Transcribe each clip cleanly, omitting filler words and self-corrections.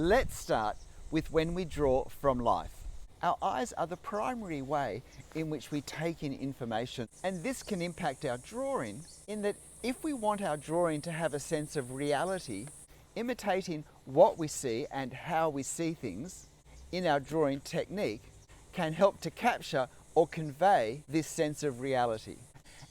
Let's start with when we draw from life. Our eyes are the primary way in which we take in information, and this can impact our drawing in that if we want our drawing to have a sense of reality, imitating what we see and how we see things in our drawing technique can help to capture or convey this sense of reality.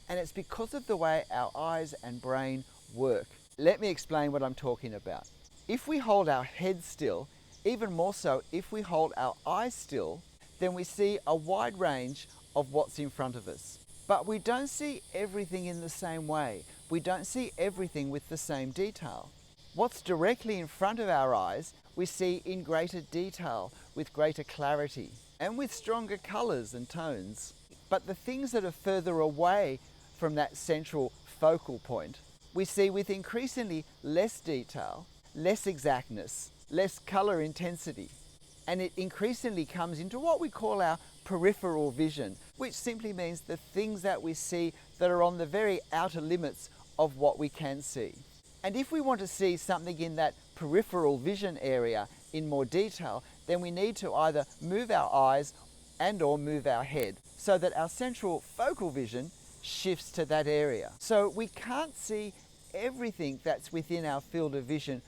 And it's because of the way our eyes and brain work. Let me explain what I'm talking about. If we hold our head still, even more so if we hold our eyes still, then we see a wide range of what's in front of us. But we don't see everything in the same way. We don't see everything with the same detail. What's directly in front of our eyes, we see in greater detail, with greater clarity, and with stronger colours and tones. But the things that are further away from that central focal point, we see with increasingly less detail, less exactness, less colour intensity. And it increasingly comes into what we call our peripheral vision, which simply means the things that we see that are on the very outer limits of what we can see. And if we want to see something in that peripheral vision area in more detail, then we need to either move our eyes and or move our head so that our central focal vision shifts to that area. So we can't see everything that's within our field of vision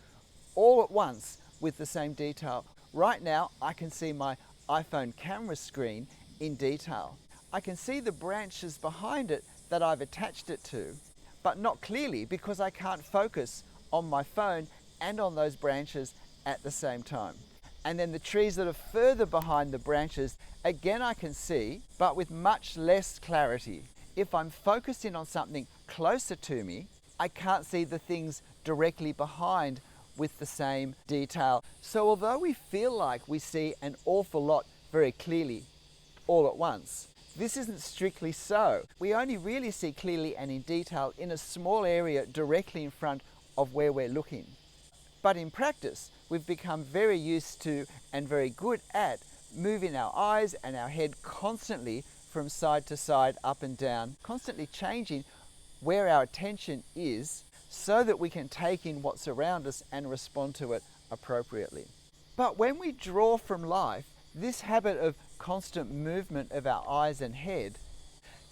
all at once with the same detail. Right now, I can see my iPhone camera screen in detail. I can see the branches behind it that I've attached it to, but not clearly because I can't focus on my phone and on those branches at the same time. And then the trees that are further behind the branches, again I can see, but with much less clarity. If I'm focusing on something closer to me, I can't see the things directly behind with the same detail. So although we feel like we see an awful lot very clearly all at once, this isn't strictly so. We only really see clearly and in detail in a small area directly in front of where we're looking. But in practice, we've become very used to and very good at moving our eyes and our head constantly from side to side, up and down, constantly changing where our attention is so that we can take in what's around us and respond to it appropriately. But when we draw from life, this habit of constant movement of our eyes and head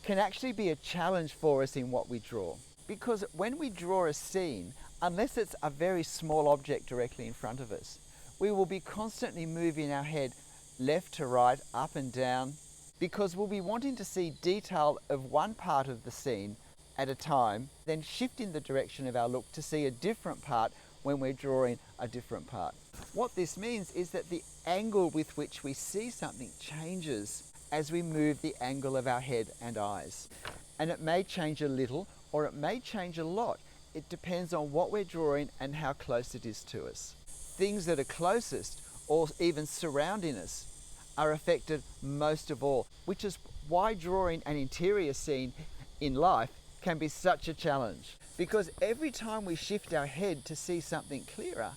can actually be a challenge for us in what we draw. Because when we draw a scene, unless it's a very small object directly in front of us, we will be constantly moving our head left to right, up and down, because we'll be wanting to see detail of one part of the scene at a time, then shifting the direction of our look to see a different part when we're drawing a different part. What this means is that the angle with which we see something changes as we move the angle of our head and eyes. And it may change a little or it may change a lot. It depends on what we're drawing and how close it is to us. Things that are closest or even surrounding us are affected most of all, which is why drawing an interior scene in life can be such a challenge, because every time we shift our head to see something clearer,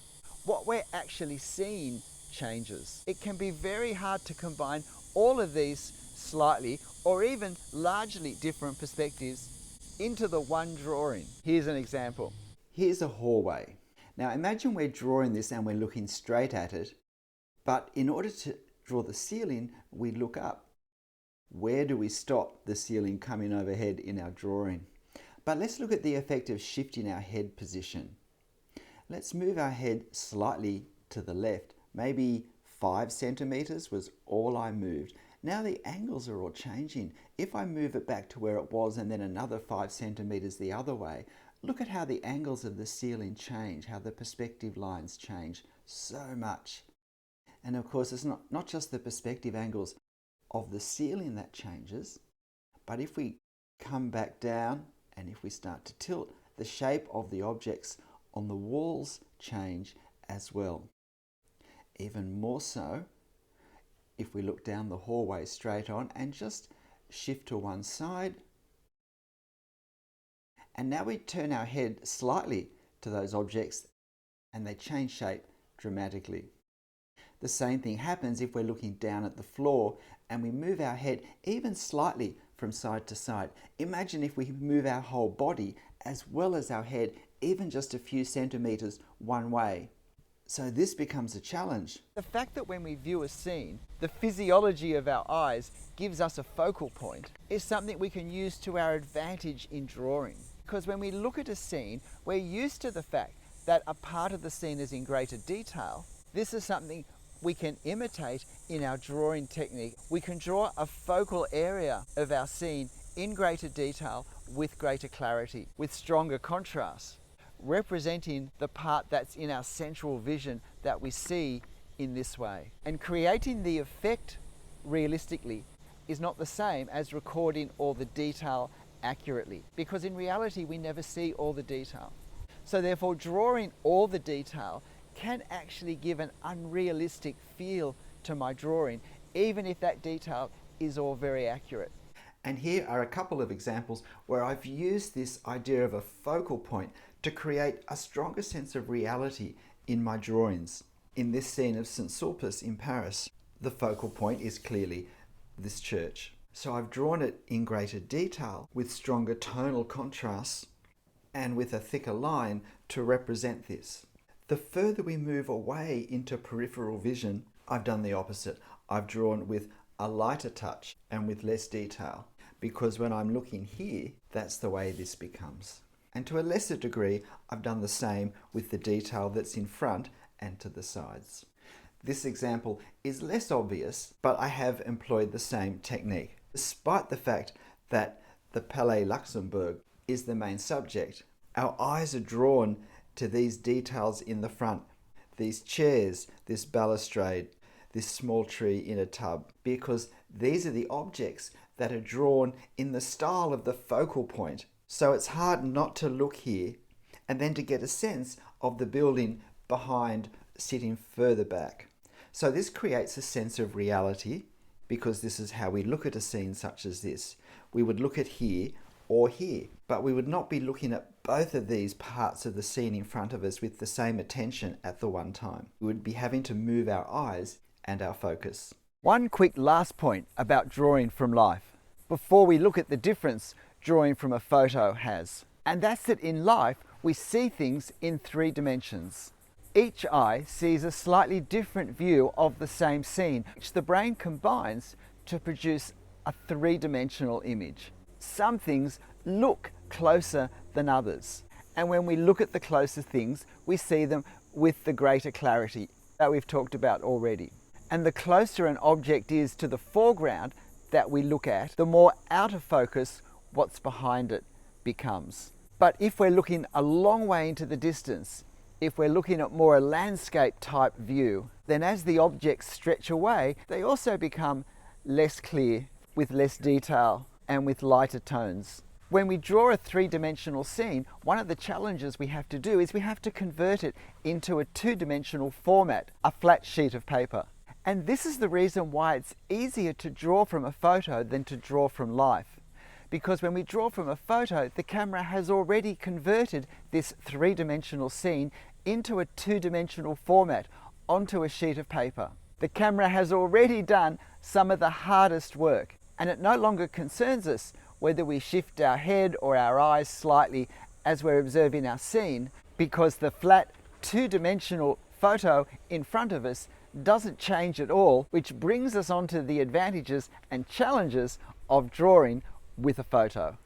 what we're actually seeing changes. It can be very hard to combine all of these slightly or even largely different perspectives into the one drawing. Here's an example. Here's a hallway. Now imagine we're drawing this and we're looking straight at it, but in order to draw the ceiling, we look up. Where do we stop the ceiling coming overhead in our drawing? But let's look at the effect of shifting our head position. Let's move our head slightly to the left. Maybe 5 centimeters was all I moved. Now the angles are all changing. If I move it back to where it was and then another 5 centimeters the other way, look at how the angles of the ceiling change, how the perspective lines change so much. And of course, it's not just the perspective angles of the ceiling that changes, but if we come back down and if we start to tilt, the shape of the objects on the walls change as well. Even more so if we look down the hallway straight on and just shift to one side. And now we turn our head slightly to those objects and they change shape dramatically. The same thing happens if we're looking down at the floor and we move our head even slightly from side to side. Imagine if we move our whole body as well as our head even just a few centimeters one way. So this becomes a challenge. The fact that when we view a scene, the physiology of our eyes gives us a focal point is something we can use to our advantage in drawing. Because when we look at a scene, we're used to the fact that a part of the scene is in greater detail. This is something we can imitate in our drawing technique. We can draw a focal area of our scene in greater detail with greater clarity, with stronger contrast, representing the part that's in our central vision that we see in this way. And creating the effect realistically is not the same as recording all the detail accurately, because in reality we never see all the detail. So therefore, drawing all the detail can actually give an unrealistic feel to my drawing, even if that detail is all very accurate. And here are a couple of examples where I've used this idea of a focal point to create a stronger sense of reality in my drawings. In this scene of St. Sulpice in Paris, the focal point is clearly this church. So I've drawn it in greater detail with stronger tonal contrasts and with a thicker line to represent this. The further we move away into peripheral vision, I've done the opposite. I've drawn with a lighter touch and with less detail, because when I'm looking here, that's the way this becomes. And to a lesser degree, I've done the same with the detail that's in front and to the sides. This example is less obvious, but I have employed the same technique. Despite the fact that the Palais Luxembourg is the main subject, our eyes are drawn to these details in the front, these chairs, this balustrade, this small tree in a tub, because these are the objects that are drawn in the style of the focal point. So it's hard not to look here and then to get a sense of the building behind sitting further back. So this creates a sense of reality, because this is how we look at a scene such as this. We would look at here or here, but we would not be looking at both of these parts of the scene in front of us with the same attention at the one time. We would be having to move our eyes and our focus. One quick last point about drawing from life, before we look at the difference drawing from a photo has. And that's that in life, we see things in 3 dimensions. Each eye sees a slightly different view of the same scene, which the brain combines to produce a 3-dimensional image. Some things look closer than others. And when we look at the closer things, we see them with the greater clarity that we've talked about already. And the closer an object is to the foreground that we look at, the more out of focus what's behind it becomes. But if we're looking a long way into the distance, if we're looking at more a landscape type view, then as the objects stretch away, they also become less clear, with less detail and with lighter tones. When we draw a 3-dimensional scene, one of the challenges we have to do is we have to convert it into a 2-dimensional format, a flat sheet of paper. And this is the reason why it's easier to draw from a photo than to draw from life. Because when we draw from a photo, the camera has already converted this 3-dimensional scene into a 2-dimensional format onto a sheet of paper. The camera has already done some of the hardest work, and it no longer concerns us whether we shift our head or our eyes slightly as we're observing our scene, because the flat 2-dimensional photo in front of us doesn't change at all, which brings us on to the advantages and challenges of drawing with a photo.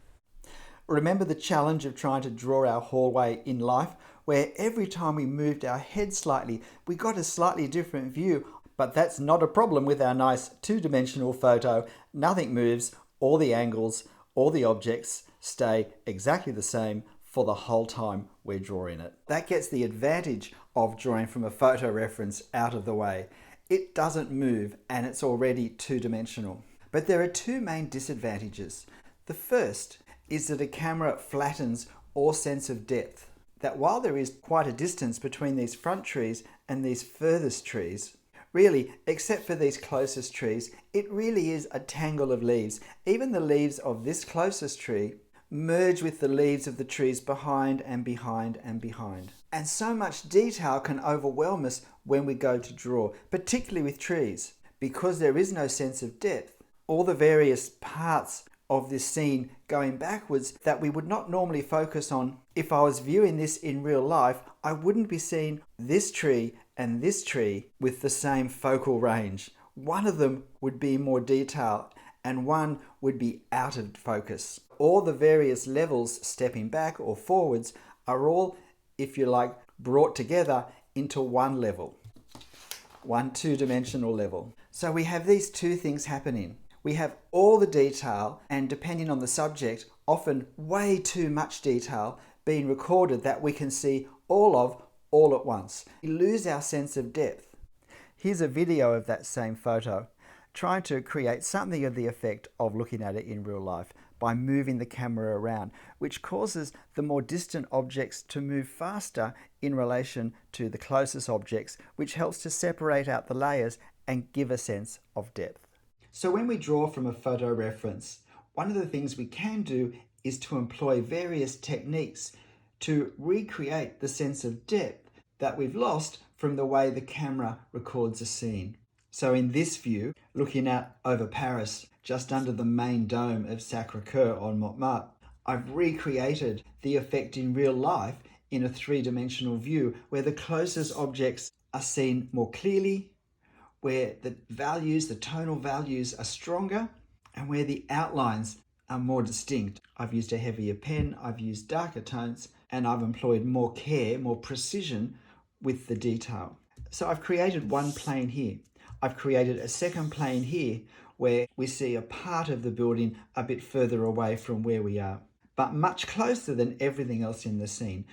Remember the challenge of trying to draw our hallway in life, where every time we moved our head slightly, we got a slightly different view. But that's not a problem with our nice 2-dimensional photo. Nothing moves, all the angles, all the objects stay exactly the same for the whole time we're drawing it. That gets the advantage of drawing from a photo reference out of the way. It doesn't move and it's already 2-dimensional. But there are 2 main disadvantages. The first is that a camera flattens all sense of depth. That while there is quite a distance between these front trees and these furthest trees, really, except for these closest trees, it really is a tangle of leaves. Even the leaves of this closest tree merge with the leaves of the trees behind and behind and behind. And so much detail can overwhelm us when we go to draw, particularly with trees. Because there is no sense of depth, all the various parts of this scene going backwards that we would not normally focus on. If I was viewing this in real life, I wouldn't be seeing this tree and this tree with the same focal range. One of them would be more detailed and one would be out of focus. All the various levels stepping back or forwards are all, if you like, brought together into one level, one two-dimensional level. So we have these two things happening. We have all the detail, and depending on the subject, often way too much detail being recorded that we can see all of all at once. We lose our sense of depth. Here's a video of that same photo, trying to create something of the effect of looking at it in real life by moving the camera around, which causes the more distant objects to move faster in relation to the closest objects, which helps to separate out the layers and give a sense of depth. So when we draw from a photo reference, one of the things we can do is to employ various techniques to recreate the sense of depth that we've lost from the way the camera records a scene. So in this view, looking out over Paris, just under the main dome of Sacré-Cœur on Montmartre, I've recreated the effect in real life in a three-dimensional view where the closest objects are seen more clearly, where the values, the tonal values are stronger, and where the outlines are more distinct. I've used a heavier pen, I've used darker tones, and I've employed more care, more precision with the detail. So I've created one plane here. I've created a second plane here where we see a part of the building a bit further away from where we are, but much closer than everything else in the scene.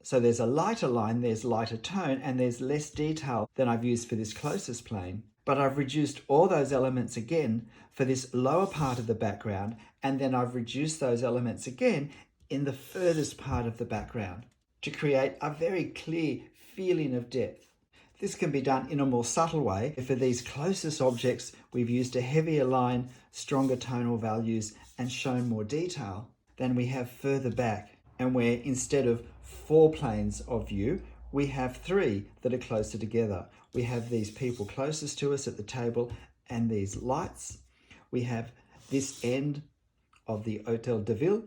So there's a lighter line, there's lighter tone, and there's less detail than I've used for this closest plane. But I've reduced all those elements again for this lower part of the background, and then I've reduced those elements again in the furthest part of the background to create a very clear feeling of depth. This can be done in a more subtle way. For these closest objects, we've used a heavier line, stronger tonal values, and shown more detail than we have further back, and where instead of 4 planes of view, we have 3 that are closer together. We have these people closest to us at the table and these lights. We have this end of the Hôtel de Ville,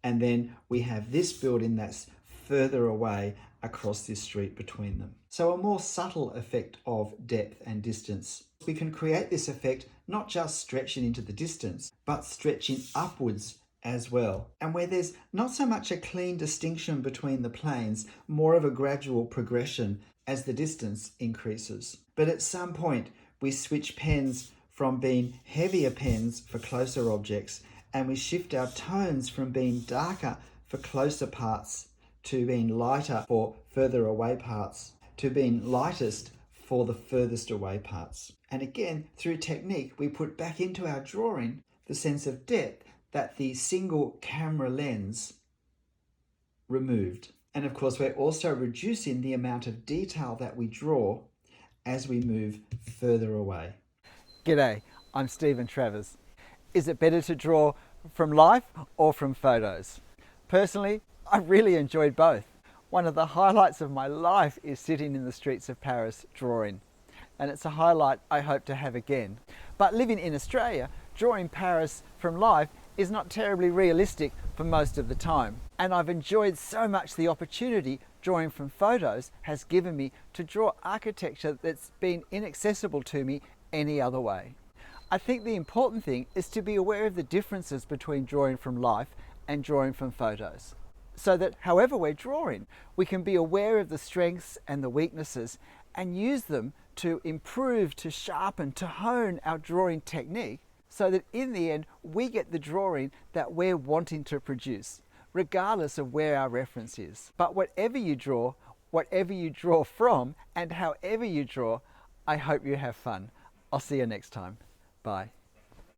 and then we have this building that's further away across this street between them. So a more subtle effect of depth and distance. We can create this effect not just stretching into the distance, but stretching upwards as well. And where there's not so much a clean distinction between the planes, more of a gradual progression as the distance increases. But at some point, we switch pens from being heavier pens for closer objects, and we shift our tones from being darker for closer parts to being lighter for further away parts, to being lightest for the furthest away parts. And again, through technique, we put back into our drawing the sense of depth that the single camera lens removed. And of course, we're also reducing the amount of detail that we draw as we move further away. G'day, I'm Stephen Travers. Is it better to draw from life or from photos? Personally, I really enjoyed both. One of the highlights of my life is sitting in the streets of Paris drawing, and it's a highlight I hope to have again. But living in Australia, drawing Paris from life is not terribly realistic for most of the time. And I've enjoyed so much the opportunity drawing from photos has given me to draw architecture that's been inaccessible to me any other way. I think the important thing is to be aware of the differences between drawing from life and drawing from photos, so that however we're drawing, we can be aware of the strengths and the weaknesses and use them to improve, to sharpen, to hone our drawing technique, so that in the end we get the drawing that we're wanting to produce, regardless of where our reference is. But whatever you draw from, and however you draw, I hope you have fun. I'll see you next time. Bye.